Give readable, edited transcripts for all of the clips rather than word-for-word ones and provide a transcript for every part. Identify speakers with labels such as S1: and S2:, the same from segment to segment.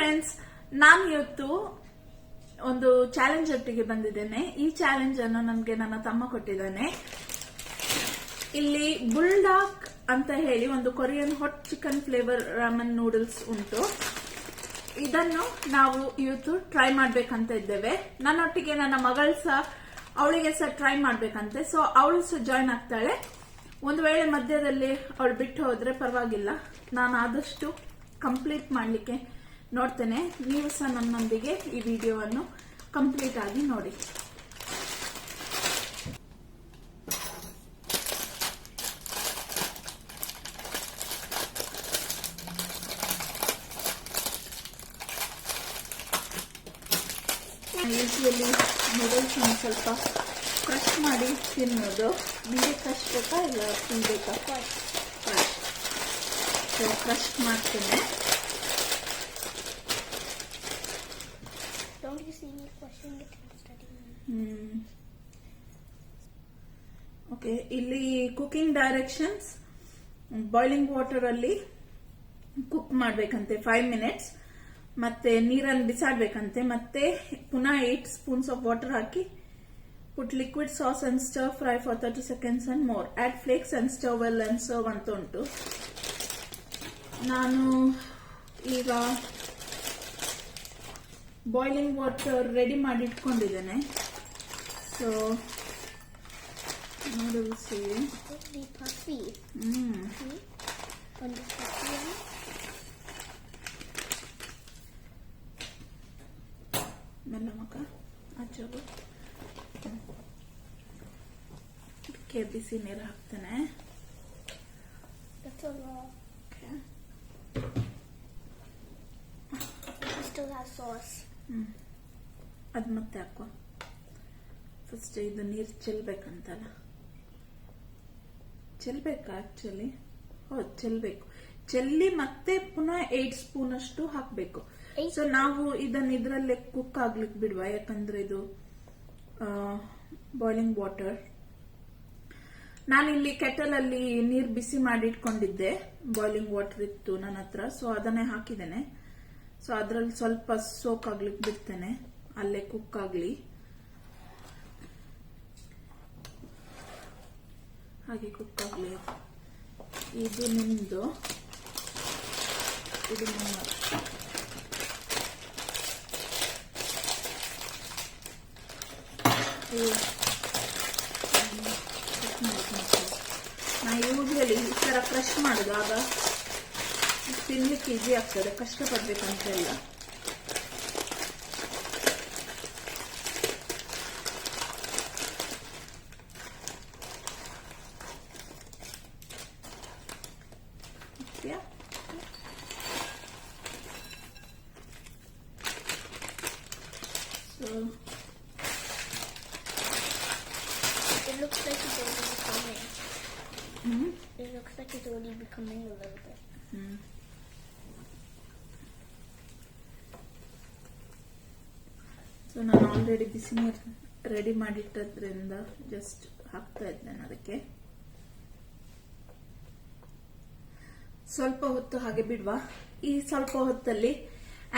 S1: Friends, ನಾನು ಇವತ್ತು ಒಂದು ಚಾಲೆಂಜ್ ಒಟ್ಟಿಗೆ ಬಂದಿದ್ದೇನೆ. ಈ ಚಾಲೆಂಜ್ ಅನ್ನು ನನಗೆ ನನ್ನ ತಮ್ಮ ಕೊಟ್ಟಿದ್ದಾನೆ. ಇಲ್ಲಿ ಬುಲ್ಡಾಕ್ ಅಂತ ಹೇಳಿ ಒಂದು Korean hot chicken flavour Raman noodles ಉಂಟು. ಇದನ್ನು ನಾವು ಇವತ್ತು ಟ್ರೈ ಮಾಡ್ಬೇಕಂತ ಇದ್ದೇವೆ. ನನ್ನೊಟ್ಟಿಗೆ ನನ್ನ ಮಗಳು ಸಹ, ಅವಳಿಗೆ ಸಹ ಟ್ರೈ ಮಾಡ್ಬೇಕಂತೆ. ಸೊ ಅವಳು ಸಹ ಜಾಯ್ನ್ ಆಗ್ತಾಳೆ. ಒಂದು ವೇಳೆ ಮಧ್ಯದಲ್ಲಿ ಅವಳು ಬಿಟ್ಟು ಹೋದ್ರೆ ಪರವಾಗಿಲ್ಲ, ನಾನು ಆದಷ್ಟು ಕಂಪ್ಲೀಟ್ ಮಾಡ್ಲಿಕ್ಕೆ ನೋಡ್ತೇನೆ. ನೀವು ಸಹ ನನ್ನೊಂದಿಗೆ ಈ ವಿಡಿಯೋವನ್ನು ಕಂಪ್ಲೀಟ್ ಆಗಿ ನೋಡಿ. ಯೂಶುವಲಿ ನೂಡಲ್ಸ್ ಒಂದು ಸ್ವಲ್ಪ ಕ್ರಶ್ ಮಾಡಿ ತಿನ್ನೋದು. ನಿಮಗೆ ಕ್ರಶ್ ಬೇಕಾ ಇಲ್ಲ ಫುಲ್ ಬೇಕಾ? ಕ್ರಶ್. ಸೊ ಕ್ರಶ್ ಮಾಡ್ತೇನೆ. ಓಕೆ, ಇಲ್ಲಿ ಕುಕಿಂಗ್ ಡೈರೆಕ್ಷನ್ಸ್, ಬಾಯ್ಲಿಂಗ್ ವಾಟರ್ ಅಲ್ಲಿ ಕುಕ್ ಮಾಡ್ಬೇಕಂತೆ 5 minutes. ಮತ್ತೆ ನೀರನ್ನು ಬಿಸಾಡ್ಬೇಕಂತೆ. ಮತ್ತೆ ಪುನಃ 8 spoons of water hockey put liquid sauce and stir fry for 30 seconds and more. Add flakes and stir well and serve ಅಂತ ಉಂಟು. ನಾನು ಈಗ ಬಾಯ್ಲಿಂಗ್ ವಾಟರ್ ರೆಡಿ ಮಾಡಿ ಇಟ್ಕೊಂಡಿದ್ದೇನೆ. ಸೊ ನೂಡಲ್ಸ್ ಮೆಲ್ಲ ಮಕ್ಕ ಹಚ್ಚೋದು. ಅದಕ್ಕೆ ಬಿಸಿ ನೀರು ಹಾಕ್ತೇನೆ. ಅದು ಮತ್ತೆ ಹಾಕುವ. ಫಸ್ಟ್ ಇದು ನೀರು ಚೆಲ್ಬೇಕಂತಲ್ಲ, ಚೆಲ್ಬೇಕಾ? ಆಕ್ಚುಲಿ ಹೌದು, ಚೆಲ್ಬೇಕು. ಚೆಲ್ಲಿ ಮತ್ತೆ ಪುನಃ 8 spoon ಅಷ್ಟು ಹಾಕ್ಬೇಕು. ಸೊ ನಾವು ಇದನ್ನ ಇದ್ರಲ್ಲೇ ಕುಕ್ ಆಗ್ಲಿಕ್ಕೆ ಬಿಡುವ, ಯಾಕಂದ್ರೆ ಇದು ಬಾಯ್ಲಿಂಗ್ ವಾಟರ್. ನಾನಿಲ್ಲಿ ಕೆಟಲ್ ಅಲ್ಲಿ ನೀರು ಬಿಸಿ ಮಾಡಿ ಇಟ್ಕೊಂಡಿದ್ದೆ. ಬಾಯ್ಲಿಂಗ್ ವಾಟರ್ ಇತ್ತು ನನ್ನ ಹತ್ರ, ಸೊ ಅದನ್ನೇ ಹಾಕಿದ್ದೇನೆ. ಸೊ ಅದ್ರಲ್ಲಿ ಸ್ವಲ್ಪ ಸೋಕ್ ಆಗ್ಲಿಕ್ಕೆ ಬಿಡ್ತೇನೆ, ಅಲ್ಲೇ ಕುಕ್ ಆಗ್ಲಿ. ಹಾಗೆ ಕುಕ್ ಆಗ್ಲಿ. ಇದು ನಿಮ್ದು, ಇದು ನಿಮ್ಮ. ನಾ ಯೂಶುವಲಿ ಈ ತರ ಕ್ರಶ್ ಮಾಡುದು, ಆಗ ತಿನ್ಲಿಕ್ಕೆ ಈಸಿ ಆಗ್ತದೆ, ಕಷ್ಟಪಡ್ಬೇಕಂತ ಇಲ್ಲ. So
S2: it looks like it's already becoming. It looks like it's already becoming a little bit.
S1: So ನಾನು ಆಲ್ರೆಡಿ ಬಿಸಿ ನೀರು ರೆಡಿ ಮಾಡಿಟ್ಟದ್ರಿಂದ ಜಸ್ಟ್ ಹಾಕ್ತಾ ಇದ್ದೇನೆ. ಅದಕ್ಕೆ ಸ್ವಲ್ಪ ಹೊತ್ತು ಹಾಗೆ ಬಿಡುವ. ಈ ಸ್ವಲ್ಪ ಹೊತ್ತಲ್ಲಿ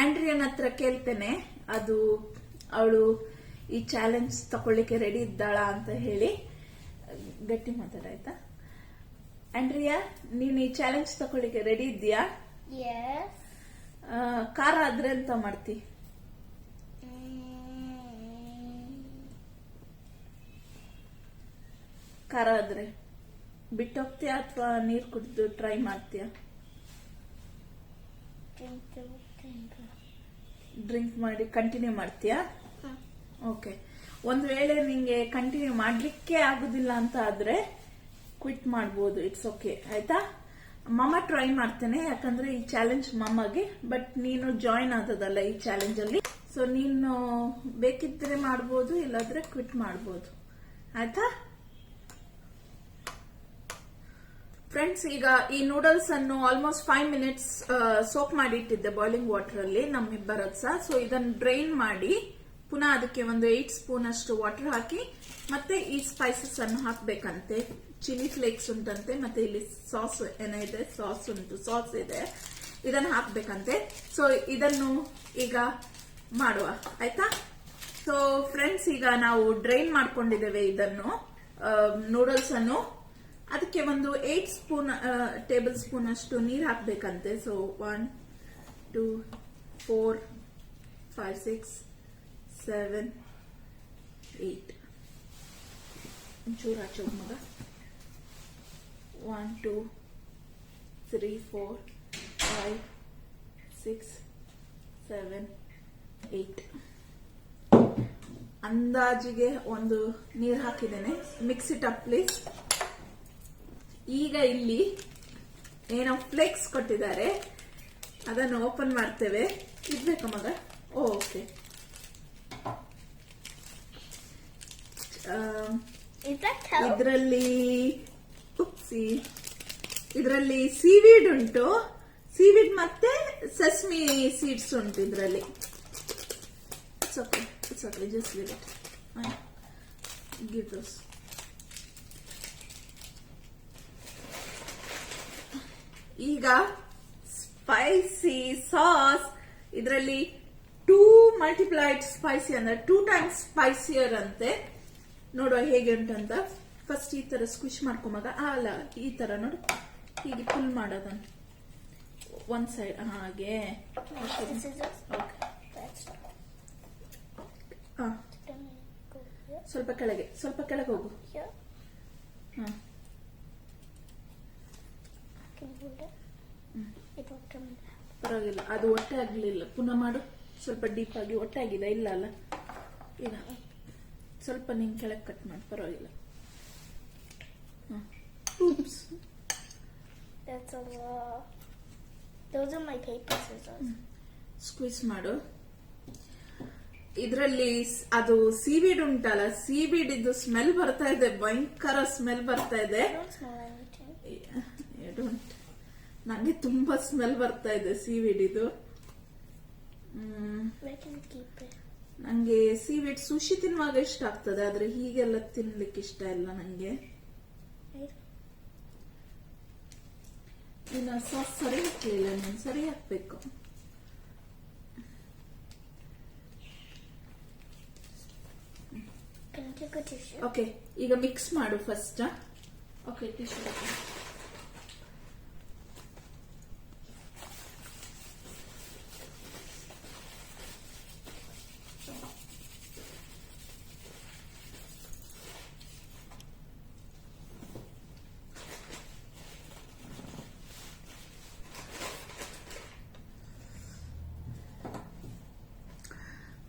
S1: ಆಂಡ್ರಿಯನ್ ಹತ್ರ ಕೇಳ್ತೇನೆ, ಅದು ಅವಳು ಈ ಚಾಲೆಂಜ್ ತಕೊಳ್ಳಿಕ್ಕೆ ರೆಡಿ ಇದ್ದಾಳ ಅಂತ ಹೇಳಿ. ಗಟ್ಟಿ ಮಾತಾಡಾಯ್ತಾ? ಆಂಡ್ರಿಯಾ, ನೀನು ಈ ಚಾಲೆಂಜ್ ತಕೊಳ್ಳಿಕ್ಕೆ ರೆಡಿ ಇದ್ದೀಯಾ? ಖಾರ ಆದ್ರೆ ಎಂತ ಮಾಡ್ತಿ? ಖಾರ ಆದ್ರೆ ಬಿಟ್ಟೋಗ್ತೀಯಾ ಅಥವಾ ನೀರ್ ಕುಡಿದು ಟ್ರೈ ಮಾಡ್ತೀಯಾ? ಡ್ರಿಂಕ್ ಮಾಡಿ ಕಂಟಿನ್ಯೂ ಮಾಡ್ತೀಯಾ? ಓಕೆ. ಒಂದ್ ವೇಳೆ ನಿಂಗೆ ಕಂಟಿನ್ಯೂ ಮಾಡ್ಲಿಕ್ಕೆ ಆಗುದಿಲ್ಲ ಅಂತ ಆದ್ರೆ ಕ್ವಿಟ್ ಮಾಡ್ಬೋದು. ಇಟ್ಸ್ ಓಕೆ, ಆಯ್ತಾ? ಮಮ್ಮ ಟ್ರೈ ಮಾಡ್ತೇನೆ, ಯಾಕಂದ್ರೆ ಈ ಚಾಲೆಂಜ್ ಮಮ್ಮಗೆ. ಬಟ್ ನೀನು ಜಾಯಿನ್ ಆದದಲ್ಲ ಈ ಚಾಲೆಂಜ್ ಅಲ್ಲಿ. ಸೊ ನೀನು ಬೇಕಿದ್ರೆ ಮಾಡ್ಬೋದು, ಇಲ್ಲಾದ್ರೆ ಕ್ವಿಟ್ ಮಾಡ್ಬೋದು, ಆಯ್ತಾ? ಫ್ರೆಂಡ್ಸ್, ಈಗ ಈ ನೂಡಲ್ಸ್ ಅನ್ನು ಆಲ್ಮೋಸ್ಟ್ 5 minutes ಸೋಕ್ ಮಾಡಿ ಇಟ್ಟಿದ್ದೆ ಬಾಯ್ಲಿಂಗ್ ವಾಟರ್ ಅಲ್ಲಿ, ನಮ್ಮಿಬ್ಬರದ್ ಸಹ. ಸೊ ಇದನ್ನು ಡ್ರೈನ್ ಮಾಡಿ ಪುನಃ ಅದಕ್ಕೆ ಒಂದು 8 spoon ಅಷ್ಟು ವಾಟರ್ ಹಾಕಿ ಮತ್ತೆ ಈ ಸ್ಪೈಸಸ್ ಅನ್ನು ಹಾಕ್ಬೇಕಂತೆ. ಚಿಲ್ಲಿ ಫ್ಲೇಕ್ಸ್ ಉಂಟಂತೆ, ಮತ್ತೆ ಇಲ್ಲಿ ಸಾಸ್ ಏನಿದೆ, ಸಾಸ್ ಉಂಟು, ಸಾಸ್ ಇದೆ. ಇದನ್ನು ಹಾಕ್ಬೇಕಂತೆ. ಸೊ ಇದನ್ನು ಈಗ ಮಾಡುವ ಆಯ್ತಾ. ಸೊ ಫ್ರೆಂಡ್ಸ್, ಈಗ ನಾವು ಡ್ರೈನ್ ಮಾಡ್ಕೊಂಡಿದ್ದೇವೆ ಇದನ್ನು ನೂಡಲ್ಸ್ ಅನ್ನು. ಅದಕ್ಕೆ ಒಂದು 8 ಸ್ಪೂನ್ ಟೇಬಲ್ ಸ್ಪೂನ್ ಅಷ್ಟು ನೀರು ಹಾಕ್ಬೇಕಂತೆ. ಸೊ 1 2 4 5 6 7 8 ಒಂಚೂರು ಹಾಚೋದು ಮಗ. 1 2 3 4 5 6 7 8 ಅಂದಾಜಿಗೆ ಒಂದು ನೀರು ಹಾಕಿದ್ದೇನೆ. Mix it up please. ಈಗ ಇಲ್ಲಿ ಏನೋ ಫ್ಲೇಕ್ಸ್ ಕೊಟ್ಟಿದ್ದಾರೆ, ಅದನ್ನು ಓಪನ್ ಮಾಡ್ತೇವೆ. ಇದ್ಬೇಕಾ ಮಗ? ಓಕೆ. ಇದರಲ್ಲಿ ಸೀವೀಡ್ ಉಂಟು, ಸೀವೀಡ್ ಮತ್ತೆ ಸೆಸ್ಮಿ ಸೀಡ್ಸ್ ಉಂಟು ಇದರಲ್ಲಿ. It's okay, just give it. Give those. ಈಗ ಸ್ಪೈಸಿ ಸಾಸ್ ಇದರಲ್ಲಿ 2 ಮಲ್ಟಿಪ್ಲೈಡ್ ಸ್ಪೈಸಿ ಅಂದ್ರೆ 2 ಟೈಮ್ಸ್ ಸ್ಪೈಸಿಯರ್ ಅಂತೆ. ನೋಡುವ ಹೇಗೆ ಉಂಟಂತ. ಫಸ್ಟ್ ಈ ತರ ಸ್ಕ್ವಿಶ್ ಮಾಡ್ಕೊಂಬಾಗ, ಅಲ್ಲ ಈ ತರ ನೋಡು, ಹೀಗೆ ಫುಲ್ ಮಾಡೋದನ್ನು ಒಂದ್ ಸೈಡ್ ಹಾಗೆ. ಸ್ವಲ್ಪ ಕೆಳಗೆ ಹೋಗು. ಹ, ಪರವಾಗಿಲ್ಲ, ಅದು ಒಟ್ಟೆ ಆಗ್ಲಿಲ್ಲ. ಪುನಃ ಮಾಡು. ಸ್ವಲ್ಪ ಡೀಪ್ ಆಗಿ ಒಟ್ಟೆ ಆಗಿದೆ. ಇಲ್ಲ ಅಲ್ಲ, ಈಗ ಸ್ವಲ್ಪ ನೀನ್ ಕೆಳಗೆ ಕಟ್ ಮಾಡಿ, ಪರವಾಗಿಲ್ಲ. ಸ್ಕ್ವೀಸ್ ಮಾಡು. ಇದರಲ್ಲಿ ಅದು ಸೀವೀಡ್ ಉಂಟಲ್ಲ, ಸೀವೀಡ್ ಇದು ಸ್ಮೆಲ್ ಬರ್ತಾ ಇದೆ, ಭಯಂಕರ ಸ್ಮೆಲ್ ಬರ್ತಾ ಇದೆ. ನಂಗೆ ತುಂಬಾ ಸ್ಮೆಲ್ ಬರ್ತಾ ಇದೆ ಸೀವೀಡ್ ಇದು. ನಂಗೆ ಸೀವೀಡ್ ಸುಶಿ ತಿನ್ನುವಾಗ ಇಷ್ಟ ಆಗ್ತದೆ, ಆದ್ರೆ ಹೀಗೆಲ್ಲ ತಿನ್ಲಿಕ್ಕೆ ಇಷ್ಟ ಇಲ್ಲ ನಂಗೆ. ಇನ್ನ ಸಾಸ್ ಸರಿ ಹಾಕ್ಲಿಲ್ಲ, ನಾನು ಸರಿ ಹಾಕ್ಬೇಕು. ಓಕೆ, ಈಗ ಮಿಕ್ಸ್ ಮಾಡು first. Okay, tissue.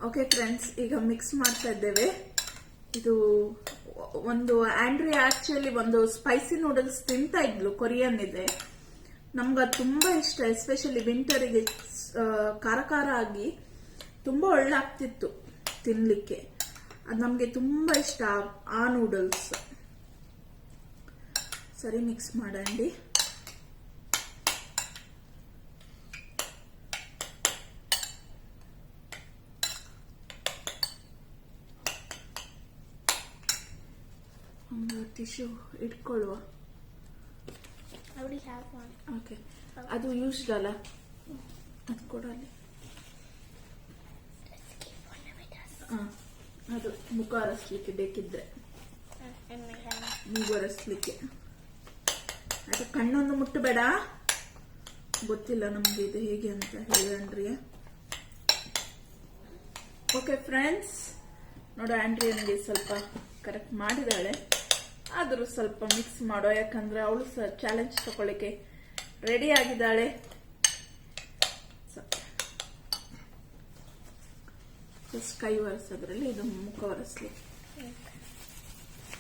S1: Okay friends, ಈಗ ಮಿಕ್ಸ್ ಮಾಡ್ತಾ ಇದ್ದೇವೆ. ಇದು ಒಂದು ಆಂಡ್ರಿಯಾ ಆಕ್ಚುಲಿ ಒಂದು ಸ್ಪೈಸಿ ನೂಡಲ್ಸ್ ತಿಂತಾ ಇದ್ಲು, ಕೊರಿಯನ್ ಇದೆ. ನಮ್ಗೆ ಅದು ತುಂಬಾ ಇಷ್ಟ, ಎಸ್ಪೆಷಲಿ ವಿಂಟರಿಗೆ ಖಾರ ಖಾರ ಆಗಿ ತುಂಬಾ ಒಳ್ಳೆ ಆಗ್ತಿತ್ತು ತಿನ್ಲಿಕ್ಕೆ. ಅದು ನಮ್ಗೆ ತುಂಬಾ ಇಷ್ಟ ಆ ನೂಡಲ್ಸ್. ಸರಿ, ಮಿಕ್ಸ್ ಮಾಡಂಡಿ. ಟಿಶ್ಯೂ ಇಟ್ಕೊಳ್ಳುವ. ಓಕೆ, ಅದು ಯೂಸ್ಡ್ ಅಲ್ಲ, ಅದು ಕೊಡಲಿ. ಅದು ಮುಖ ಒರೆಸ್ಲಿಕ್ಕೆ ಬೇಕಿದ್ರೆ, ಮೂಗು ಒರೆಸ್ಲಿಕ್ಕೆ. ಅದು ಕಣ್ಣೊಂದು ಮುಟ್ಟಬೇಡ, ಗೊತ್ತಿಲ್ಲ ನಮ್ಗೆ ಇದು ಹೇಗೆ ಅಂತ ಹೇಳಿ ಆಂಡ್ರಿಯಾ. ಓಕೆ ಫ್ರೆಂಡ್ಸ್, ನೋಡು, ಆಂಡ್ರಿಯನ್ಗೆ ಸ್ವಲ್ಪ ಕರೆಕ್ಟ್ ಮಾಡಿದಾಳೆ, ಆದರೂ ಸ್ವಲ್ಪ ಮಿಕ್ಸ್ ಮಾಡೋ, ಯಾಕಂದ್ರೆ ಅವಳು ಸಹ ಚಾಲೆಂಜ್ ತಗೊಳ್ಳಿಕ್ಕೆ ರೆಡಿ ಆಗಿದ್ದಾಳೆ. ಕೈ ಒರೆಸೋದ್ರಲ್ಲಿ ಇದು ಮುಖ ಒರೆಸ್ಲಿಕ್ಕೆ.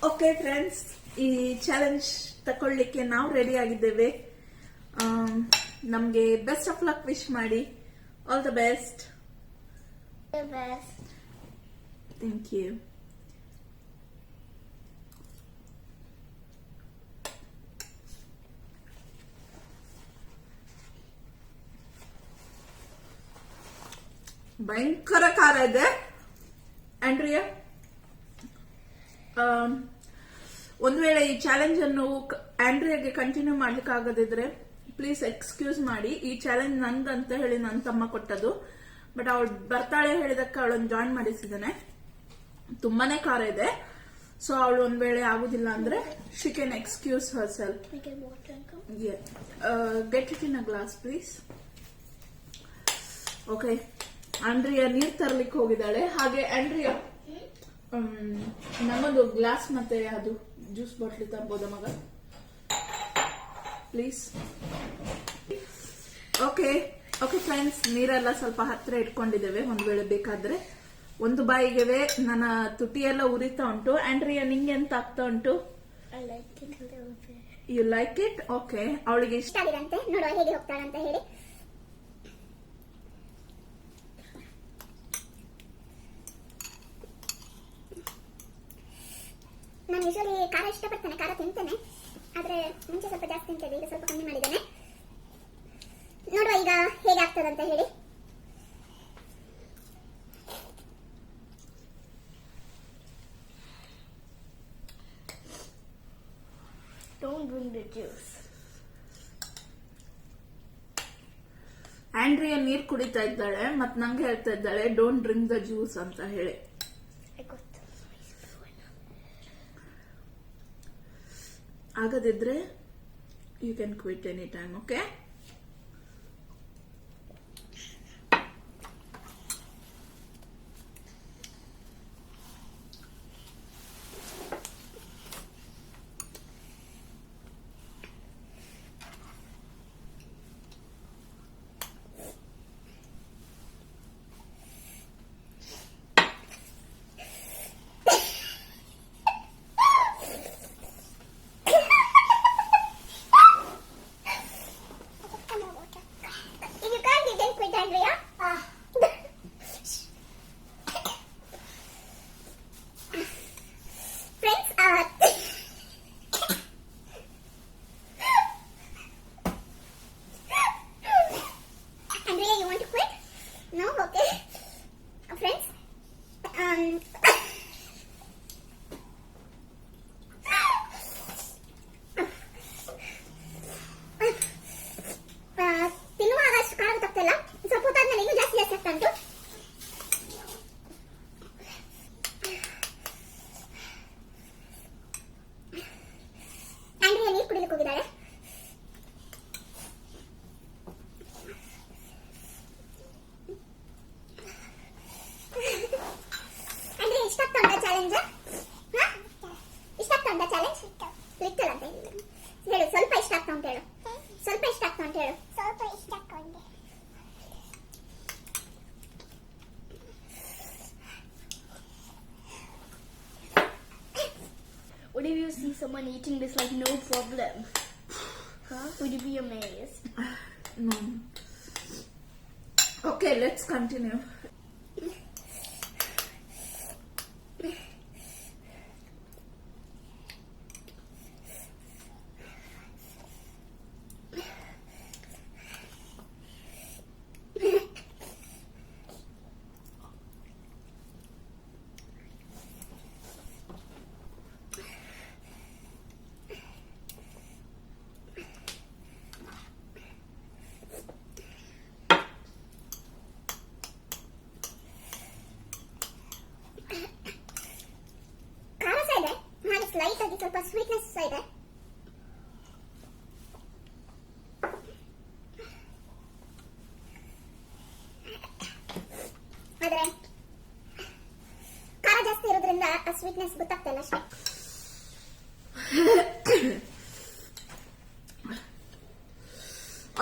S1: ಓಕೆ ಫ್ರೆಂಡ್ಸ್, ಈ ಚಾಲೆಂಜ್ ತಗೊಳ್ಳಿಕ್ಕೆ ನಾವು ರೆಡಿ ಆಗಿದ್ದೇವೆ. ನಮ್ಗೆ ಬೆಸ್ಟ್ ಆಫ್ ಲಕ್ ವಿಶ್ ಮಾಡಿ. All the best. Thank you. ಭಯಂಕರ ಖಾರ ಇದೆ ಆಂಡ್ರಿಯಾ. ಒಂದ್ ವೇಳೆ ಈ ಚಾಲೆಂಜ್ ಅನ್ನು ಆಂಡ್ರಿಯಾಗೆ ಕಂಟಿನ್ಯೂ ಮಾಡ್ಲಿಕ್ಕೆ ಆಗದಿದ್ರೆ ಪ್ಲೀಸ್ ಎಕ್ಸ್ಕ್ಯೂಸ್ ಮಾಡಿ. ಈ ಚಾಲೆಂಜ್ ನಂದಂತ ಹೇಳಿ ನನ್ನ ತಮ್ಮ ಕೊಟ್ಟದು, ಬಟ್ ಅವಳು ಬರ್ತಾಳೆ ಹೇಳಿದಕ್ಕೆ ಅವಳನ್ನು ಜಾಯಿನ್ ಮಾಡಿಸಿದ್ದಾನೆ. ತುಂಬಾನೇ ಖಾರ ಇದೆ, ಸೊ ಅವಳು ಒಂದ್ ವೇಳೆ ಆಗುದಿಲ್ಲ ಅಂದ್ರೆ she can excuse Har self. Get it in a glass please. Okay, Andrea ನೀರ್ ತರ್ಲಿಕ್ಕೆ ಹೋಗಿದ್ದಾಳೆ. ಹಾಗೆ ಆಂಡ್ರಿಯಾ ನಮ್ಮೊಂದು ಗ್ಲಾಸ್ ಮತ್ತೆ ಅದು ಜ್ಯೂಸ್ ಬಾಟ್ಲಿ ತರ್ಬೋದ ಮಗ ಪ್ಲೀಸ್? ಓಕೆ ಓಕೆ ಫ್ರೆಂಡ್ಸ್, ನೀರೆಲ್ಲ ಸ್ವಲ್ಪ ಹತ್ರ ಇಟ್ಕೊಂಡಿದ್ದೇವೆ ಒಂದ್ ವೇಳೆ ಬೇಕಾದ್ರೆ. ಒಂದು ಬಾಯಿಗೆ ನನ್ನ ತುಟಿಯೆಲ್ಲ ಉರಿತಾ ಉಂಟು. ಆಂಡ್ರಿಯಾ ನಿಂಗೆ ಎಂತ ಆಗ್ತಾ ಉಂಟು? You like it? ಓಕೆ, ಅವಳಿಗೆ ಇಷ್ಟ
S2: ಆಗಿದಂತೆ, ನೋಡುವ ಹೇಗೆ ಹೋಗ್ತಾಳಂತ ಹೇಳಿ. ನಾನು ಯೂಶಲಿ ಖಾರ ಇಷ್ಟಪಡ್ತೇನೆ, ಖಾರ ತಿಂತೇನೆ, ಆದ್ರೆ ಮುಂಚೆ ಸ್ವಲ್ಪ ಜಾಸ್ತಿ ತಿಂತಿದ್ದೆ, ಈಗ ಸ್ವಲ್ಪ ಕಮ್ಮಿ ಮಾಡಿದ್ದೇನೆ. ನೋಡುವ ಈಗ ಹೇಗೆ ಆಗ್ತದಂತ ಹೇಳಿ. Don't drink the juice.
S1: Andrea ನೀರ್ ಕುಡಿತಾ ಇದ್ದಾಳೆ, ಮತ್ ನಂಗೆ ಹೇಳ್ತಾ ಇದ್ದಾಳೆ ಡೋಂಟ್ ಡ್ರಿಂಕ್ ದ ಜ್ಯೂಸ್ ಅಂತ ಹೇಳಿ. ಆಗದಿದ್ರೆ you can quit any time. Okay,
S2: ತಿನ್ನುವಾಗ ಅಷ್ಟು ಖಾರ ಗೊತ್ತಾಗ್ತಿಲ್ಲ, ಸ್ವಲ್ಪ ಹೊತ್ತಾದ್ಮೇಲೆ ಇನ್ನೂ ಜಾಸ್ತಿ ಜಾಸ್ತಿ ಆಗ್ತಾ ಉಂಟು. ಆಂಡ್ರಿಯಾ ನೀರು ಕುಡಿಲಿಕ್ಕೆ ಹೋಗಿದ್ದಾಳೆ. ಆಂಡ್ರಿಯಾ ಇಷ್ಟ ಆಗ್ತಾ ಉಂಟಾ ಚಾಲೆಂಜ್? ಇಷ್ಟ ಆಗ್ತಾ ಉಂಟಾ ಚಾಲೆಂಜ್? ಲಿಟಲ್ ಅಂತ ಹೇಳು, ಸ್ವಲ್ಪ ಇಷ್ಟ ಆಗ್ತಾ ಉಂಟು ಹೇಳು, ಸ್ವಲ್ಪ ಇಷ್ಟ ಆಗ್ತಾ ಉಂಟು ಹೇಳು. ಸ್ವಲ್ಪ ಇಷ್ಟ ಆಗ್ತಾ ಉಂಟು. What if you see someone eating this like no problem? Huh? Would you be amazed?
S1: No. Okay, let's continue.
S2: Light ಆಗಿ ಸ್ವಲ್ಪ ಸ್ವೀಟ್ನೆಸ್ ಇದೆ. ಆದ್ರೆ ಖಾರ ಜಾಸ್ತಿ ಇರೋದ್ರಿಂದ ಆ ಸ್ವೀಟ್ನೆಸ್ ಗೊತ್ತಾಗ್ತಾ ಇಲ್ಲ ಅಷ್ಟೇ.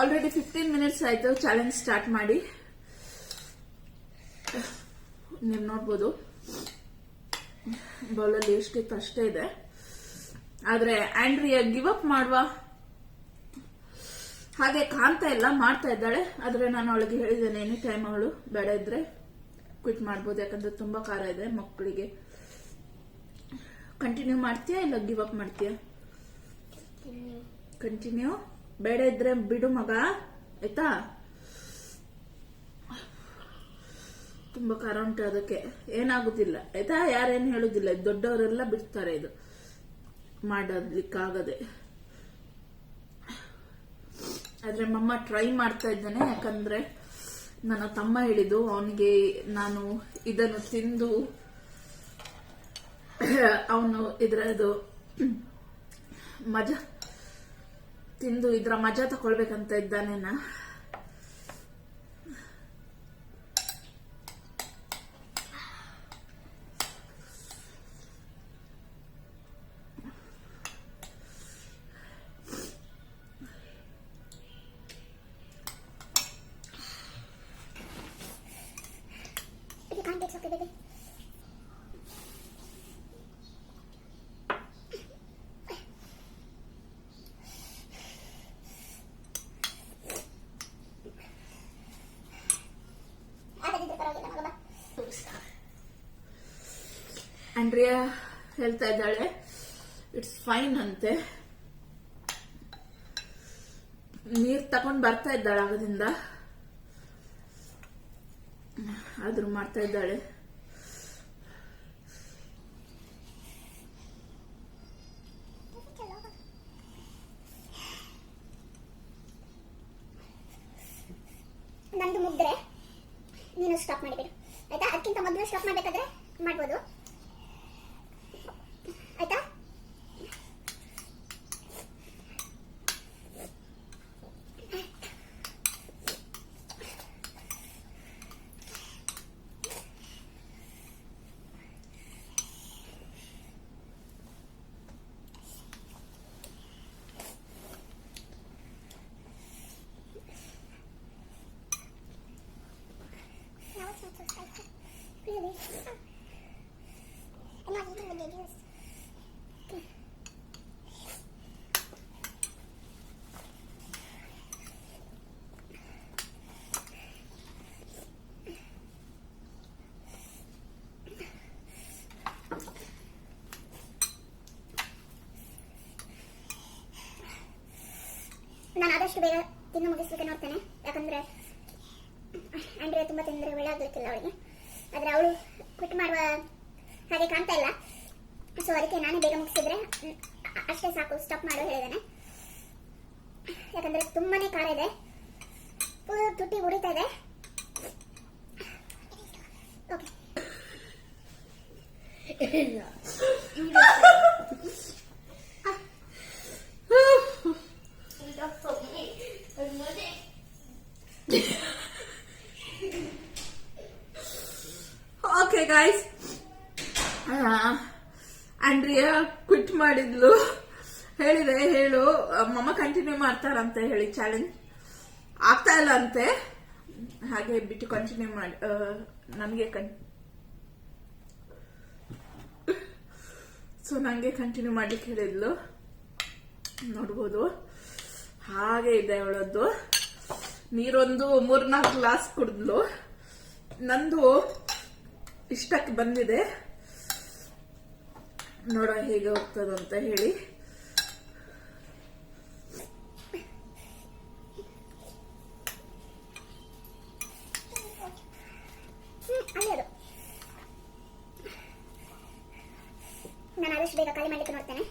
S1: ಆಲ್ರೆಡಿ 15 ಮಿನಿಟ್ಸ್ ಆಯ್ತು ಚಾಲೆಂಜ್ ಸ್ಟಾರ್ಟ್ ಮಾಡಿ. ನೀವು ನೋಡ್ಬೋದು ಬೌಲಲ್ಲಿ ಎಷ್ಟಿತ್ತು ಅಷ್ಟೇ ಇದೆ. ಆದ್ರೆ ಆಂಡ್ರಿಯಾ ಗಿವ್ ಅಪ್ ಮಾಡುವ ಹಾಗೆ ಕಾಣ್ತಾ ಇಲ್ಲ, ಮಾಡ್ತಾ ಇದ್ದಾಳೆ. ಆದ್ರೆ ನಾನು ಅವಳಿಗೆ ಹೇಳಿದ್ದೇನೆ ಎನಿ ಟೈಮ್ ಅವಳು ಬೇಡ ಇದ್ರೆ ಕ್ವಿಟ್ ಮಾಡ್ಬೋದು, ಯಾಕಂದ್ರೆ ತುಂಬಾ ಖಾರ ಇದೆ ಮಕ್ಕಳಿಗೆ. ಕಂಟಿನ್ಯೂ ಮಾಡ್ತೀಯಾ ಇಲ್ಲ ಗಿವ್ ಅಪ್ ಮಾಡ್ತೀಯಾ? ಕಂಟಿನ್ಯೂ. ಬೇಡ ಇದ್ರೆ ಬಿಡು ಮಗ, ಆಯ್ತಾ? ತುಂಬಾ ಖಾರ ಉಂಟು, ಅದಕ್ಕೆ ಏನಾಗುದಿಲ್ಲ ಆಯ್ತಾ. ಯಾರೇನು ಹೇಳುದಿಲ್ಲ, ದೊಡ್ಡವರೆಲ್ಲ ಬಿಡ್ತಾರೆ ಇದು ಮಾಡೋದ್ಲಿಕ್ಕಾಗದೆ. ಆದ್ರೆ ಮಮ್ಮ ಟ್ರೈ ಮಾಡ್ತಾ ಇದ್ದಾನೆ. ಯಾಕಂದ್ರೆ ನನ್ನ ತಮ್ಮ ಹೇಳಿದ್ದು ಅವನಿಗೆ ನಾನು ಇದನ್ನು ತಿಂದು ಅವನು ಇದ್ರದ್ದು ಮಜಾ ತಿಂದು ಇದ್ರ ಮಜಾ ತಕೊಳ್ಬೇಕಂತ ಇದ್ದಾನೇನ.
S2: You can't get okay, baby.
S1: Andrea ಹೇಳ್ತಾ ಇದ್ದಾಳೆ ಇಟ್ಸ್ ಫೈನ್ ಅಂತೆ. ನೀರ್ ತಕೊಂಡ್ ಬರ್ತಾ ಇದ್ದಾಳೆ ಆಗದಿಂದ, ಆದ್ರೂ ಮಾಡ್ತಾ ಇದ್ದಾಳೆ.
S2: ನಂದು ಮುಗ್ದ್ರೆ ನೀನು ಸ್ಟಾಪ್ ಮಾಡಿಬಿಡು ಆಯ್ತಾ. ಅದಕ್ಕಿಂತ ಮೊದಲು ಸ್ಟಾಪ್ ಮಾಡ್ಬೇಕಾದ್ರೆ ಮಾಡ್ಬೋದು ಆಯ್ತಾ. Now it's not so spicy. Really? I'm not eating the juice. ನಾನು ಆದಷ್ಟು ಬೇಗ ತಿನ್ನು ಮುಗಿಸ್ಲಿಕ್ಕೆ ನೋಡ್ತೇನೆ. ಯಾಕಂದ್ರೆ ಆಂಡ್ರಿಯಾ ತುಂಬಾ ತಿಂದ್ರೆ ಒಳ್ಳೆಯಾಗ್ಲಿಕ್ಕಿಲ್ಲ ಅವಳಿಗೆ. ಆದ್ರೆ ಅವಳು ಕ್ವಿಟ್ ಮಾಡುವ ಹಾಗೆ ಕಾಣ್ತಾ ಇಲ್ಲ. ಸೊ ಅದಕ್ಕೆ ನಾನೇ ಬೇಗ ಮುಗಿಸಿದ್ರೆ ಅಷ್ಟೇ ಸಾಕು, ಸ್ಟಾಪ್ ಮಾಡೋ ಹೇಳಿದ್ದೇನೆ. ಯಾಕಂದ್ರೆ ತುಂಬಾನೇ ಖಾರ ಇದೆ, ಫುಲ್ ತುಟಿ ಉರಿತಾ ಇದೆ. Okay
S1: okay guys, Andrea quit ಮಾಡಿದ್ಲು. ಹೇಳಿದೆ ಹೇಳು ಮಮ್ಮ ಕಂಟಿನ್ಯೂ ಮಾಡ್ತಾರಂತ ಹೇಳಿ ಚಾಲೆಂಜ್ ಆಗ್ತಾ ಇಲ್ಲ ಅಂತೆ. ಹಾಗೆ ಬಿಟ್ಟು ಕಂಟಿನ್ಯೂ ಮಾಡಿ ನನಗೆ ಸೊ ನನಗೆ ಕಂಟಿನ್ಯೂ ಮಾಡ್ಲಿಕ್ಕೆ ಹೇಳಿದ್ಲು. ನೋಡ್ಬೋದು ಹಾಗೆ ಇದೆ ಅವಳದ್ದು. ನೀರೊಂದು 3-4 ಗ್ಲಾಸ್ ಕುಡಿದ್ಲು. ನಂದು ಇಷ್ಟಕ್ಕೆ ಬಂದಿದೆ, ನೋಡ ಹೇಗೆ ಹೋಗ್ತದಂತ ಹೇಳಿ.
S2: ಅಲ್ಲಿ ಅದು ನಾನು ಆದಷ್ಟು ಬೇಗ ಖಾಲಿ ಮಾಡ್ಲಿಕ್ಕೆ ನೋಡ್ತೇನೆ.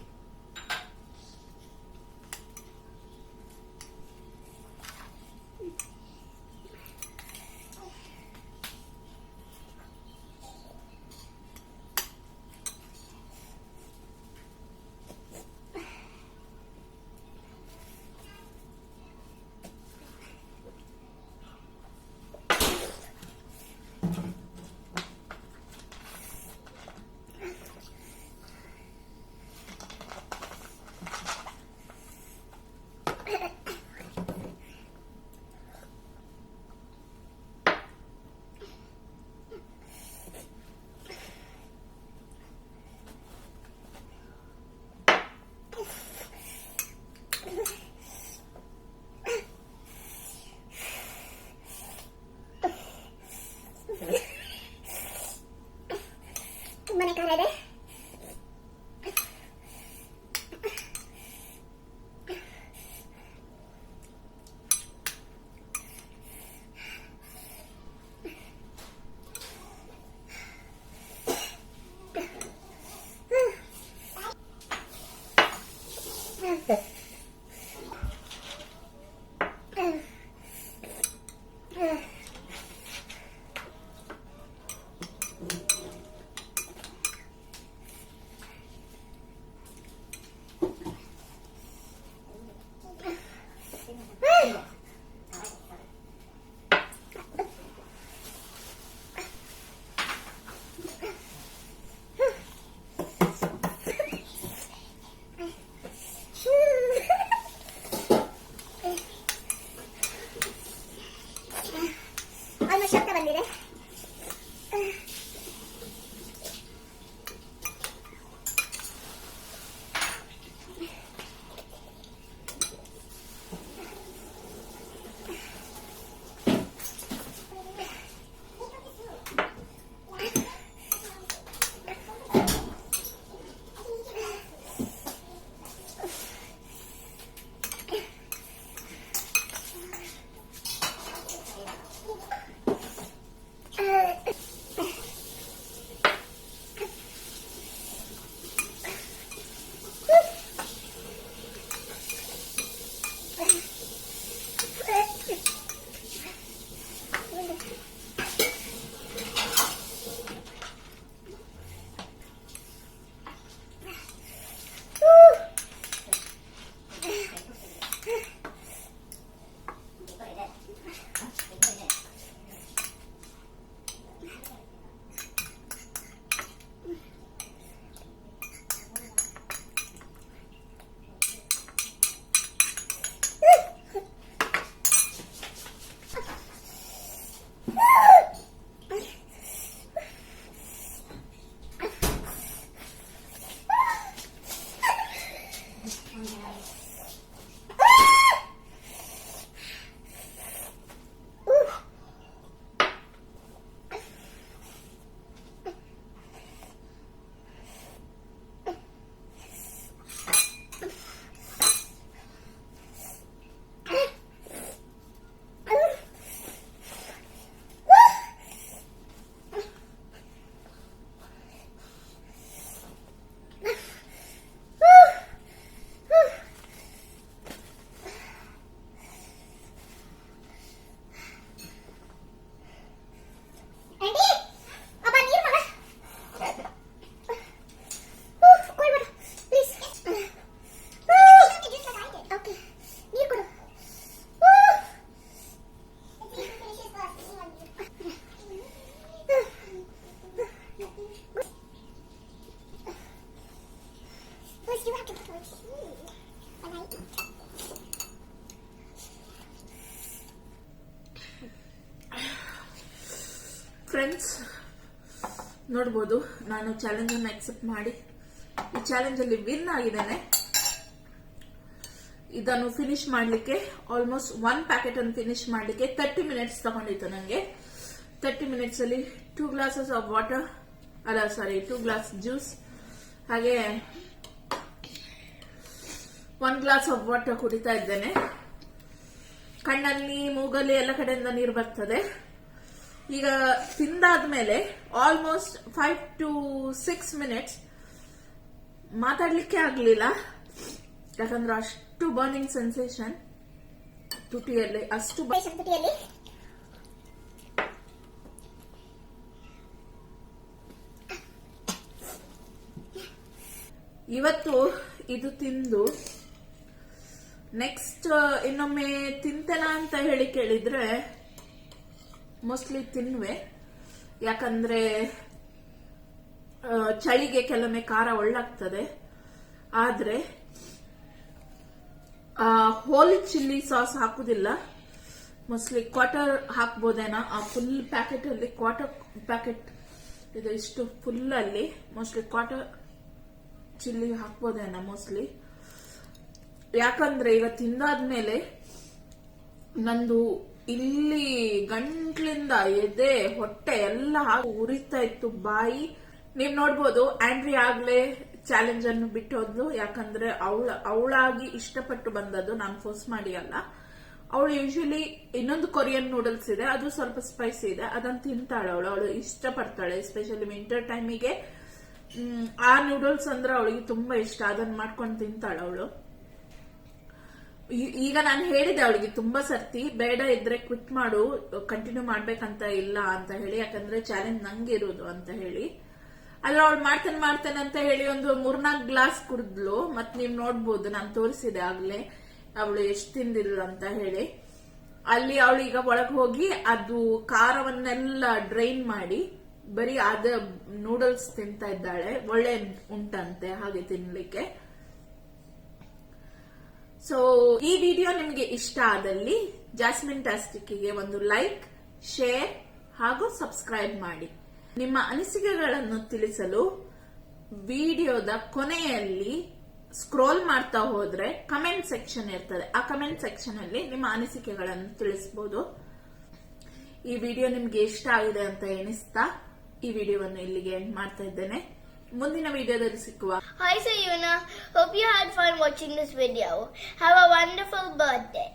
S1: ಫ್ರೆಂಡ್ಸ್, ನೋಡ್ಬೋದು ನಾನು ಚಾಲೆಂಜ್ ಅನ್ನು ಅಕ್ಸೆಪ್ಟ್ ಮಾಡಿ ಈ ಚಾಲೆಂಜ್ ಅಲ್ಲಿ ವಿನ್ ಆಗಿದ್ದೇನೆ. ಇದನ್ನು ಫಿನಿಶ್ ಮಾಡ್ಲಿಕ್ಕೆ ಆಲ್ಮೋಸ್ಟ್ 1 ಪ್ಯಾಕೆಟ್ ಅನ್ನು ಫಿನಿಶ್ ಮಾಡ್ಲಿಕ್ಕೆ 30 ಮಿನಿಟ್ಸ್ ತಗೊಂಡಿತ್ತು ನನಗೆ. 30 ಮಿನಿಟ್ಸ್ ಅಲ್ಲಿ 2 glasses of water, 2 glass juice, ಹಾಗೆ 1 ಗ್ಲಾಸ್ ಆಫ್ ವಾಟರ್ ಕುಡಿತಾ ಇದ್ದೇನೆ. ಕಣ್ಣಲ್ಲಿ, ಮೂಗಲ್ಲಿ ಎಲ್ಲ ಕಡೆಯಿಂದ ನೀರು ಬರ್ತದೆ. ಈಗ ತಿಂದಾದ್ಮೇಲೆ ಆಲ್ಮೋಸ್ಟ್ 5 to 6 ಮಿನಿಟ್ಸ್ ಮಾತಾಡ್ಲಿಕ್ಕೆ ಆಗ್ಲಿಲ್ಲ, ಯಾಕಂದ್ರೆ ಅಷ್ಟು ಬರ್ನಿಂಗ್ ಸೆನ್ಸೇಷನ್ ತುಟಿಯಲ್ಲಿ, ಅಷ್ಟು
S2: ತುಟಿಯಲ್ಲಿ.
S1: ಇವತ್ತು ಇದು ತಿಂದು ನೆಕ್ಸ್ಟ್ ಇನ್ನೊಮ್ಮೆ ತಿಂತೇನಾ ಅಂತ ಹೇಳಿ ಕೇಳಿದ್ರೆ ಮೋಸ್ಟ್ಲಿ ತಿನ್ನುವೆ. ಯಾಕಂದ್ರೆ ಚಳಿಗೆ ಕೆಲವೊಮ್ಮೆ ಖಾರ ಒಳ್ಳಾಗ್ತದೆ. ಆದ್ರೆ ಹೋಲ್ ಚಿಲ್ಲಿ ಸಾಸ್ ಹಾಕುದಿಲ್ಲ, ಮೋಸ್ಟ್ಲಿ ಕ್ವಾರ್ಟರ್ ಹಾಕ್ಬೋದೇನಾ. ಆ ಫುಲ್ ಪ್ಯಾಕೆಟ್ ಅಲ್ಲಿ ಕ್ವಾರ್ಟರ್ ಪ್ಯಾಕೆಟ್ ಇದು, ಇಷ್ಟು ಫುಲ್ ಅಲ್ಲಿ ಮೋಸ್ಟ್ಲಿ ಕ್ವಾರ್ಟರ್ ಚಿಲ್ಲಿ ಹಾಕ್ಬೋದೇನಾ ಮೋಸ್ಟ್ಲಿ. ಯಾಕಂದ್ರೆ ಈಗ ತಿಂದಾದ್ಮೇಲೆ ನಂದು ಇಲ್ಲಿ ಗಂಟ್ಲಿಂದ ಎದೆ, ಹೊಟ್ಟೆ ಎಲ್ಲ ಉರಿತಾ ಇತ್ತು, ಬಾಯಿ. ನೀವ್ ನೋಡ್ಬೋದು ಆಂಡ್ರಿ ಆಗ್ಲೇ ಚಾಲೆಂಜ್ ಅನ್ನು ಬಿಟ್ಟು ಹೋದ್ಲು. ಯಾಕಂದ್ರೆ ಅವಳಾಗಿ ಇಷ್ಟಪಟ್ಟು ಬಂದದ್ದು, ನಾನು ಫೋರ್ಸ್ ಮಾಡಿ ಅಲ್ಲ. ಅವಳು ಯೂಶಲಿ ಇನ್ನೊಂದು ಕೊರಿಯನ್ ನೂಡಲ್ಸ್ ಇದೆ, ಅದು ಸ್ವಲ್ಪ ಸ್ಪೈಸಿ ಇದೆ, ಅದನ್ನ ತಿಂತಾಳೆ ಅವಳು ಇಷ್ಟಪಡ್ತಾಳೆ. ಎಸ್ಪೆಷಲಿ ವಿಂಟರ್ ಟೈಮಿಗೆ ಆ ನೂಡಲ್ಸ್ ಅಂದ್ರೆ ಅವಳಿಗೆ ತುಂಬಾ ಇಷ್ಟ, ಅದನ್ನ ಮಾಡ್ಕೊಂಡು ತಿಂತಾಳೆ ಅವಳು. ಈಗ ನಾನು ಹೇಳಿದೆ ಅವಳಿಗೆ ತುಂಬಾ ಸರ್ತಿ, ಬೇಡ ಇದ್ರೆ ಕ್ವಿಟ್ ಮಾಡು, ಕಂಟಿನ್ಯೂ ಮಾಡ್ಬೇಕಂತ ಇಲ್ಲ ಅಂತ ಹೇಳಿ, ಯಾಕಂದ್ರೆ ಚಾಲೆಂಜ್ ನಂಗೆ ಇರೋದು ಅಂತ ಹೇಳಿ. ಅಲ್ಲ ಅವಳು ಮಾಡ್ತೇನೆ ಅಂತ ಹೇಳಿ ಒಂದು 3-4 ಗ್ಲಾಸ್ ಕುಡಿದ್ಲು. ಮತ್ ನೀವ್ ನೋಡ್ಬೋದು, ನಾನು ತೋರಿಸಿದೆ ಆಗ್ಲೇ ಅವಳು ಎಷ್ಟು ತಿಂದಿಲ್ಲ ಅಂತ ಹೇಳಿ. ಅಲ್ಲಿ ಅವಳು ಈಗ ಒಳಗೆ ಹೋಗಿ ಅದು ಖಾರವನ್ನೆಲ್ಲ ಡ್ರೈನ್ ಮಾಡಿ ಬರೀ ಅದ ನೂಡಲ್ಸ್ ತಿಂತಾ ಇದ್ದಾಳೆ. ಒಳ್ಳೆ ಉಂಟಂತೆ ಹಾಗೆ ತಿನ್ಲಿಕ್ಕೆ. ಸೊ ಈ ವಿಡಿಯೋ ನಿಮ್ಗೆ ಇಷ್ಟ ಆದಲ್ಲಿ ಜಾಸ್ಮಿನ್ ಟ್ಯಾಸ್ಟಿಕ್ಗೆ ಒಂದು ಲೈಕ್, ಶೇರ್ ಹಾಗೂ ಸಬ್ಸ್ಕ್ರೈಬ್ ಮಾಡಿ. ನಿಮ್ಮ ಅನಿಸಿಕೆಗಳನ್ನು ತಿಳಿಸಲು ವಿಡಿಯೋದ ಕೊನೆಯಲ್ಲಿ ಸ್ಕ್ರೋಲ್ ಮಾಡ್ತಾ ಹೋದ್ರೆ ಕಮೆಂಟ್ ಸೆಕ್ಷನ್ ಇರ್ತದೆ. ಆ ಕಮೆಂಟ್ ಸೆಕ್ಷನ್ ಅಲ್ಲಿ ನಿಮ್ಮ ಅನಿಸಿಕೆಗಳನ್ನು ತಿಳಿಸಬಹುದು. ಈ ವಿಡಿಯೋ ನಿಮ್ಗೆ ಇಷ್ಟ ಆಗಿದೆ ಅಂತ ಎಣಿಸ್ತಾ ಈ ವಿಡಿಯೋವನ್ನು ಇಲ್ಲಿಗೆ ಎಂಡ್ ಮಾಡ್ತಾ ಇದ್ದೇನೆ. ಮುಂದಿನ ವಿಡಿಯೋದಲ್ಲಿ ಸಿಕ್ಕುವ.
S3: Hi Sayuna, hope you had fun watching this video. Have a wonderful birthday.